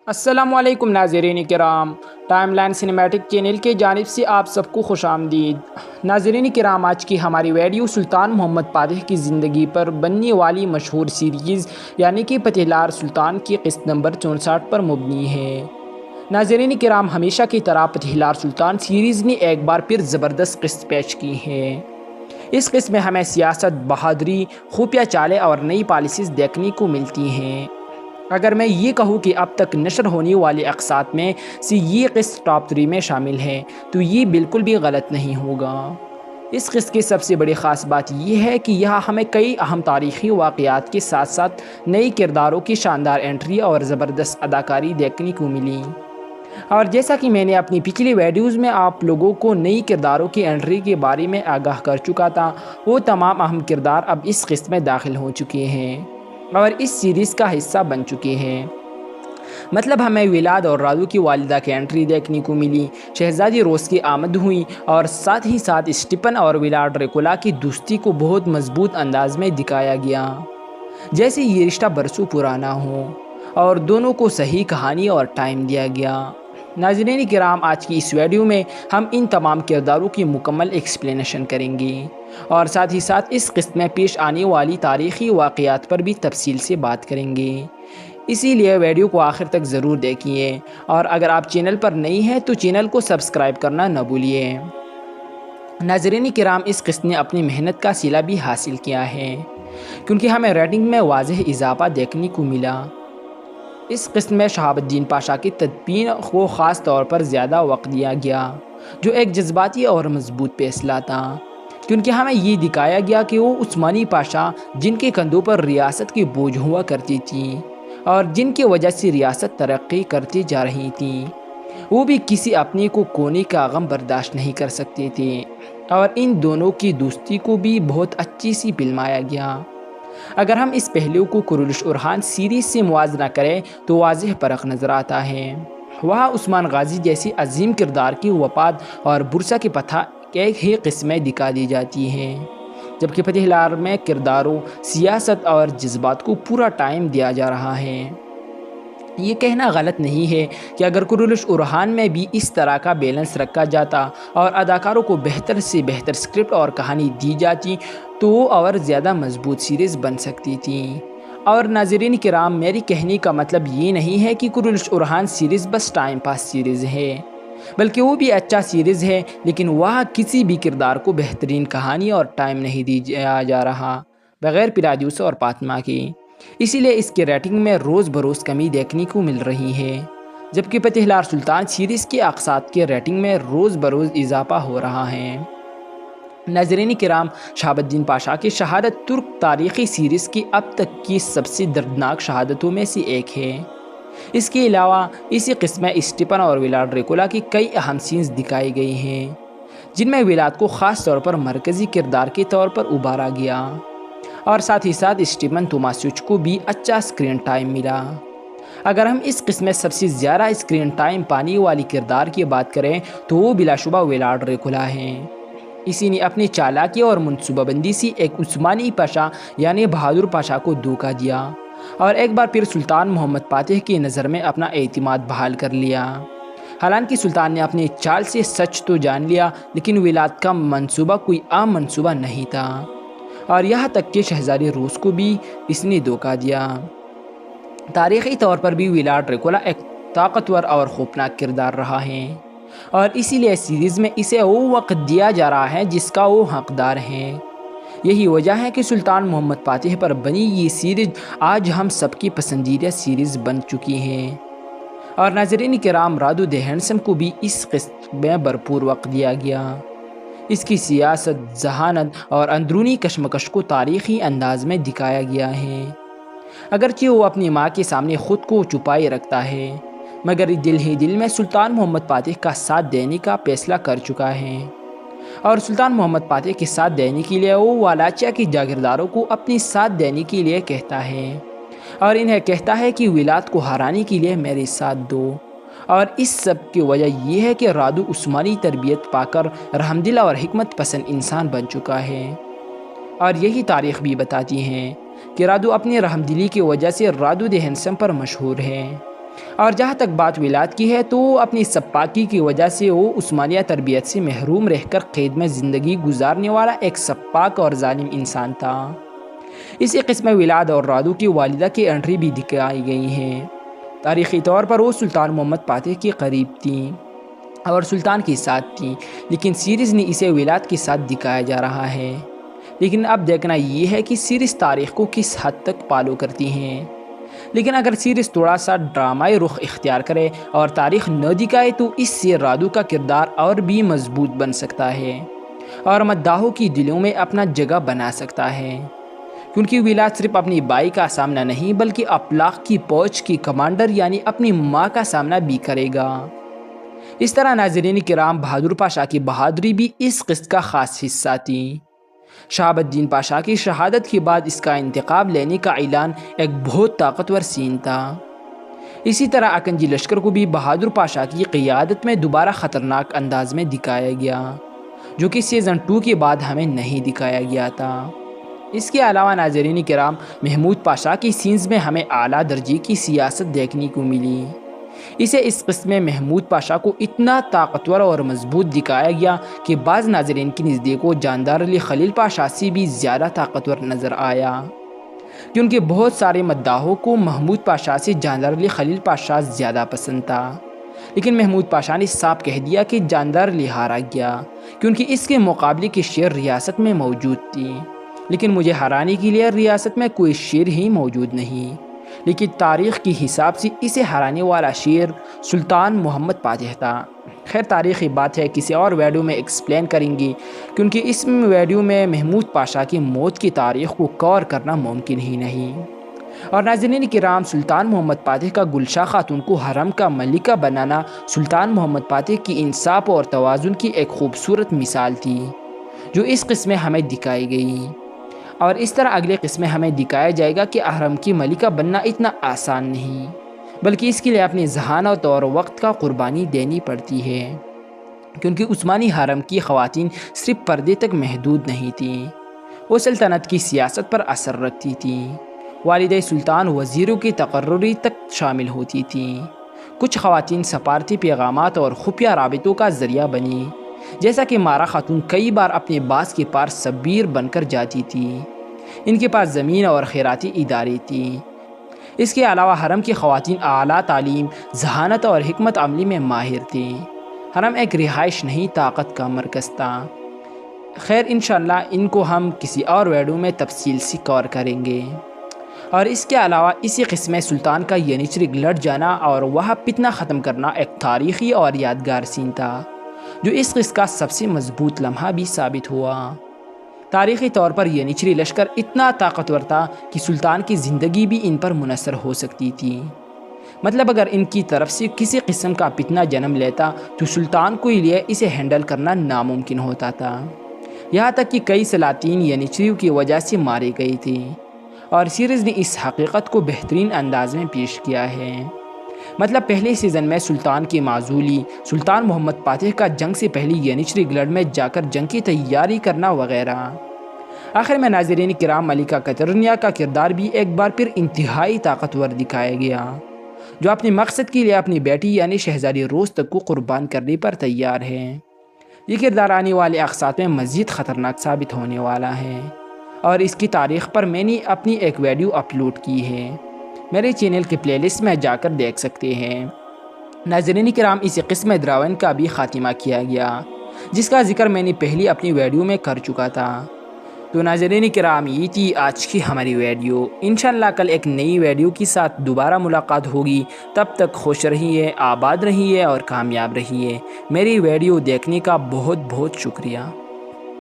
अस्सलामुअलैकुम नाज़रीन किराम, टाइम लाइन सिनेमैटिक चैनल के जानिब से आप सबको खुश आमदीद। नाज़रीन किराम, आज की हमारी वीडियो सुल्तान मोहम्मद पातह की ज़िंदगी पर बनने वाली मशहूर सीरीज़ यानी कि फ़तेहलार सुल्तान की क़िस्त नंबर 64 पर मुबनी है। नाज़रीन किराम, हमेशा की तरह फ़तेहलार सुल्तान सीरीज़ ने एक बार फिर ज़बरदस्त क़िस्त पेश की है। इस क़िस्त में हमें सियासत, बहादुरी, खुफिया चालें और नई पॉलिसीज़ देखने को मिलती हैं। अगर मैं ये कहूँ कि अब तक नशर होने वाली अक़सात में से ये क़िस्त टॉप 3 में शामिल है, तो ये बिल्कुल भी गलत नहीं होगा। इस क़िस्त की सबसे बड़ी ख़ास बात यह है कि यह हमें कई अहम तारीख़ी वाक़यात के साथ साथ नई किरदारों की शानदार एंट्री और ज़बरदस्त अदाकारी देखने को मिली। और जैसा कि मैंने अपनी पिछली वीडियोज़ में आप लोगों को नई किरदारों की एंट्री के बारे में आगाह कर चुका था, वो तमाम अहम किरदार अब इस क़िस्त में दाखिल हो चुके हैं और इस सीरीज़ का हिस्सा बन चुके हैं। मतलब हमें विलाद और राजू की वालिदा की एंट्री देखने को मिली, शहज़ादी रोज़ की आमद हुई और साथ ही साथ स्टीफन और विलाड ड्रैकुला की दोस्ती को बहुत मजबूत अंदाज में दिखाया गया, जैसे ये रिश्ता बरसों पुराना हो और दोनों को सही कहानी और टाइम दिया गया। नाज़रीन किराम, आज की इस वीडियो में हम इन तमाम किरदारों की मुकम्मल एक्सप्लेनेशन करेंगे और साथ ही साथ इस क़िस्त में पेश आने वाली तारीख़ी वाक़यात पर भी तफसील से बात करेंगे। इसीलिए वीडियो को आखिर तक ज़रूर देखिए और अगर आप चैनल पर नई हैं तो चैनल को सब्सक्राइब करना न भूलिए। नाज़रीन किराम, इस क़िस्त ने अपनी मेहनत का सिला भी हासिल किया है, क्योंकि हमें रेटिंग में वाज़ेह इजाफा देखने को मिला। इस क़िस्त में शहाबुद्दीन पाशा की तदबीर को ख़ास तौर पर ज़्यादा वक्त दिया गया, जो एक जज्बाती और मजबूत फैसला था, क्योंकि हमें ये दिखाया गया कि वो उस्मानी पाशा जिनके कंधों पर रियासत की बोझ हुआ करती थी और जिनकी वजह से रियासत तरक्की करती जा रही थी, वो भी किसी अपने को खोने का गम बर्दाश्त नहीं कर सकते थे। और इन दोनों की दोस्ती को भी बहुत अच्छी सी फिल्माया गया। अगर हम इस पहलू को कुरुलिश उरहान सीरीज़ से मुवाजना करें तो वाज़ेह फ़र्क नज़र आता है। वहाँ उस्मान गाजी जैसी अजीम किरदार की वफ़ात और बुरसा की पथा एक ही किस्में दिखा दी जाती हैं, जबकि फ़तेहलार में किरदारों, सियासत और जज्बात को पूरा टाइम दिया जा रहा है। ये कहना गलत नहीं है कि अगर कुरुलिश उरहान में भी इस तरह का बैलेंस रखा जाता और अदाकारों को बेहतर से बेहतर स्क्रिप्ट और कहानी दी जाती तो वो और ज़्यादा मजबूत सीरीज़ बन सकती थी। और नाज़रीन किराम, मेरी कहने का मतलब ये नहीं है कि कुरुलिश उरहान सीरीज़ बस टाइम पास सीरीज़ है, बल्कि वो भी अच्छा सीरीज़ है, लेकिन वह किसी भी किरदार को बेहतरीन कहानी और टाइम नहीं दिया जा रहा बग़ैर प्रोड्यूसर और फातिमा की। इसीलिए इसके रेटिंग में रोज़ बरोज़ कमी देखने को मिल रही है, जबकि फ़तेहलार सुल्तान सीरीज़ के अक़सात के रेटिंग में रोज़ बरोज़ इजाफा हो रहा है। नाज़रीन किराम, शहाबुद्दीन पाशा की शहादत तुर्क तारीख़ी सीरीज़ की अब तक की सबसे दर्दनाक शहादतों में से एक है। इसके अलावा इसी क़िस्त में स्टीफन और विलाड ड्रैकुला की कई अहम सीन्स दिखाई गई हैं, जिनमें विलाद को ख़ास तौर पर मरकज़ी किरदार के तौर पर उभारा गया और साथ ही साथ स्टीफन तोमासिच को भी अच्छा स्क्रीन टाइम मिला। अगर हम इस क़िस्त में सबसे ज़्यादा स्क्रीन टाइम पाने वाली किरदार की बात करें तो वो बिलाशुबा विलाड ड्रैकुला हैं। इसी ने अपनी चालाकी और मनसूबाबंदी से एक उस्मानी पाशा यानी बहादुर पाशा को धोखा दिया और एक बार फिर सुल्तान मोहम्मद पातह की नज़र में अपना एतमाद बहाल कर लिया। हालांकि सुल्तान ने अपनी चाल से सच तो जान लिया, लेकिन विलाद का मंसूबा कोई आम मंसूबा नहीं था और यहाँ तक कि शहज़ादी रोज़ को भी इसने धोखा दिया। तारीख़ी तौर पर भी विलाड ड्रैकुला एक ताकतवर और खौफनाक किरदार रहा है और इसीलिए सीरीज़ में इसे वो वक्त दिया जा रहा है जिसका वो हकदार है। यही वजह है कि सुल्तान मोहम्मद पातह पर बनी ये सीरीज़ आज हम सबकी पसंदीदा सीरीज़ बन चुकी है। और नाज़रीन किराम, रादू द हैंडसम को भी इस क़िस्त में भरपूर वक्त दिया गया। इसकी सियासत, जहानत और अंदरूनी कशमकश को तारीख़ी अंदाज में दिखाया गया है। अगरचे वो अपनी माँ के सामने ख़ुद को छुपाए रखता है, मगर दिल ही दिल में सुल्तान मोहम्मद पातह का साथ देने का फैसला कर चुका है और सुल्तान मोहम्मद पातह के साथ देने के लिए वो वालाचिया के जागीरदारों को अपनी साथ देने के लिए कहता है और इन्हें कहता है कि विलाद को हराने के लिए मेरे साथ दो। और इस सब की वजह यह है कि रादू उस्मानी तरबियत पाकर रहमदिल और हिकमत पसंद इंसान बन चुका है और यही तारीख़ भी बताती है कि रादू अपनी रहमदिली की वजह से रादू द हैंडसम पर मशहूर है। اور جہاں تک بات ولاد کی ہے تو اپنی سپاکی کی وجہ سے وہ عثمانیہ تربیت سے محروم رہ کر قید میں زندگی گزارنے والا ایک سپاک اور ظالم انسان تھا۔ اسی قسم ولاد اور رادو کی والدہ کی انٹری بھی دکھائی گئی ہیں۔ تاریخی طور پر وہ سلطان محمد فاتح کے قریب تھیں اور سلطان کے ساتھ تھیں، لیکن سیریز نے اسے ولاد کے ساتھ دکھایا جا رہا ہے۔ لیکن اب دیکھنا یہ ہے کہ سیریز تاریخ کو کس حد تک فالو کرتی ہیں۔ لیکن اگر سیریز تھوڑا سا ڈرامائی رخ اختیار کرے اور تاریخ نہ دکھائے تو اس سے رادو کا کردار اور بھی مضبوط بن سکتا ہے اور مداحوں کی دلوں میں اپنا جگہ بنا سکتا ہے، کیونکہ ولاد صرف اپنی بائی کا سامنا نہیں بلکہ افلاق کی فوج کی کمانڈر یعنی اپنی ماں کا سامنا بھی کرے گا۔ اس طرح ناظرین کرام، بہادر پاشا کی بہادری بھی اس قسط کا خاص حصہ تھی۔ شہاب الدین پاشا کی شہادت کے بعد اس کا انتقام لینے کا اعلان ایک بہت طاقتور سین تھا۔ اسی طرح اکنجی لشکر کو بھی بہادر پاشا کی قیادت میں دوبارہ خطرناک انداز میں دکھایا گیا، جو کہ سیزن 2 کے بعد ہمیں نہیں دکھایا گیا تھا۔ اس کے علاوہ ناظرین کرام، محمود پاشا کی سینز میں ہمیں اعلیٰ درجے کی سیاست دیکھنے کو ملی۔ اسے اس قسم میں محمود پاشا کو اتنا طاقتور اور مضبوط دکھایا گیا کہ بعض ناظرین کی نزدیک وہ جاندار علی خلیل پاشا سے بھی زیادہ طاقتور نظر آیا، کیونکہ بہت سارے مداحوں کو محمود پاشا سے جاندار علی خلیل پاشا زیادہ پسند تھا۔ لیکن محمود پاشا نے صاف کہہ دیا کہ جاندار علی ہارا گیا کیونکہ اس کے مقابلے کی شیر ریاست میں موجود تھی، لیکن مجھے ہرانے کے لیے ریاست میں کوئی شیر ہی موجود نہیں، لیکن تاریخ کی حساب سے اسے ہرانے والا شیر سلطان محمد فاتح تھا۔ خیر، تاریخی بات ہے، کسی اور ویڈیو میں ایکسپلین کریں گے، کیونکہ اس ویڈیو میں محمود پاشا کی موت کی تاریخ کو کور کرنا ممکن ہی نہیں۔ اور ناظرین کرام، سلطان محمد فاتح کا گلشاہ خاتون کو حرم کا ملکہ بنانا سلطان محمد فاتح کی انصاف اور توازن کی ایک خوبصورت مثال تھی، جو اس قسم میں ہمیں دکھائی گئی، اور اس طرح اگلے قسم میں ہمیں دکھایا جائے گا کہ حرم کی ملکہ بننا اتنا آسان نہیں، بلکہ اس کے لیے اپنی ذہانت اور وقت کا قربانی دینی پڑتی ہے، کیونکہ عثمانی حرم کی خواتین صرف پردے تک محدود نہیں تھیں، وہ سلطنت کی سیاست پر اثر رکھتی تھیں۔ والدہ سلطان وزیروں کی تقرری تک شامل ہوتی تھیں۔ کچھ خواتین سفارتی پیغامات اور خفیہ رابطوں کا ذریعہ بنی، جیسا کہ مارا خاتون کئی بار اپنے باس کے پار سبیر بن کر جاتی تھی۔ ان کے پاس زمین اور خیراتی ادارے تھیں۔ اس کے علاوہ حرم کی خواتین اعلیٰ تعلیم، ذہانت اور حکمت عملی میں ماہر تھیں۔ حرم ایک رہائش نہیں، طاقت کا مرکز تھا۔ خیر، انشاءاللہ ان کو ہم کسی اور ویڈیو میں تفصیل سے کور کریں گے۔ اور اس کے علاوہ اسی قسم میں سلطان کا ینیچری لٹ جانا اور وہاں فتنہ ختم کرنا ایک تاریخی اور یادگار سین تھا، جو اس قسط کا سب سے مضبوط لمحہ بھی ثابت ہوا۔ تاریخی طور پر ینیچری لشکر اتنا طاقتور تھا کہ سلطان کی زندگی بھی ان پر منحصر ہو سکتی تھی، مطلب اگر ان کی طرف سے کسی قسم کا فتنہ جنم لیتا تو سلطان کو لیے اسے ہینڈل کرنا ناممکن ہوتا تھا، یہاں تک کہ کئی سلاطین ینیچریوں کی وجہ سے مارے گئی تھی، اور سیریز نے اس حقیقت کو بہترین انداز میں پیش کیا ہے۔ مطلب پہلے سیزن میں سلطان کی معزولی، سلطان محمد فاتح کا جنگ سے پہلے ینیچری گلڈ میں جا کر جنگ کی تیاری کرنا وغیرہ۔ آخر میں ناظرین کرام، ملکہ کترینہ کا کردار بھی ایک بار پھر انتہائی طاقتور دکھایا گیا، جو اپنے مقصد کے لیے اپنی بیٹی یعنی شہزادی روز تک کو قربان کرنے پر تیار ہے۔ یہ کردار آنے والے اقساط میں مزید خطرناک ثابت ہونے والا ہے، اور اس کی تاریخ پر میں نے اپنی ایک ویڈیو اپلوڈ کی ہے، میرے چینل کے پلے لسٹ میں جا کر دیکھ سکتے ہیں۔ ناظرین کرام، اسی قسم دراون کا بھی خاتمہ کیا گیا، جس کا ذکر میں نے پہلی اپنی ویڈیو میں کر چکا تھا۔ تو ناظرین کرام، یہ تھی آج کی ہماری ویڈیو۔ انشاءاللہ کل ایک نئی ویڈیو کے ساتھ دوبارہ ملاقات ہوگی، تب تک خوش رہیے، آباد رہیے اور کامیاب رہیے۔ میری ویڈیو دیکھنے کا بہت بہت شکریہ۔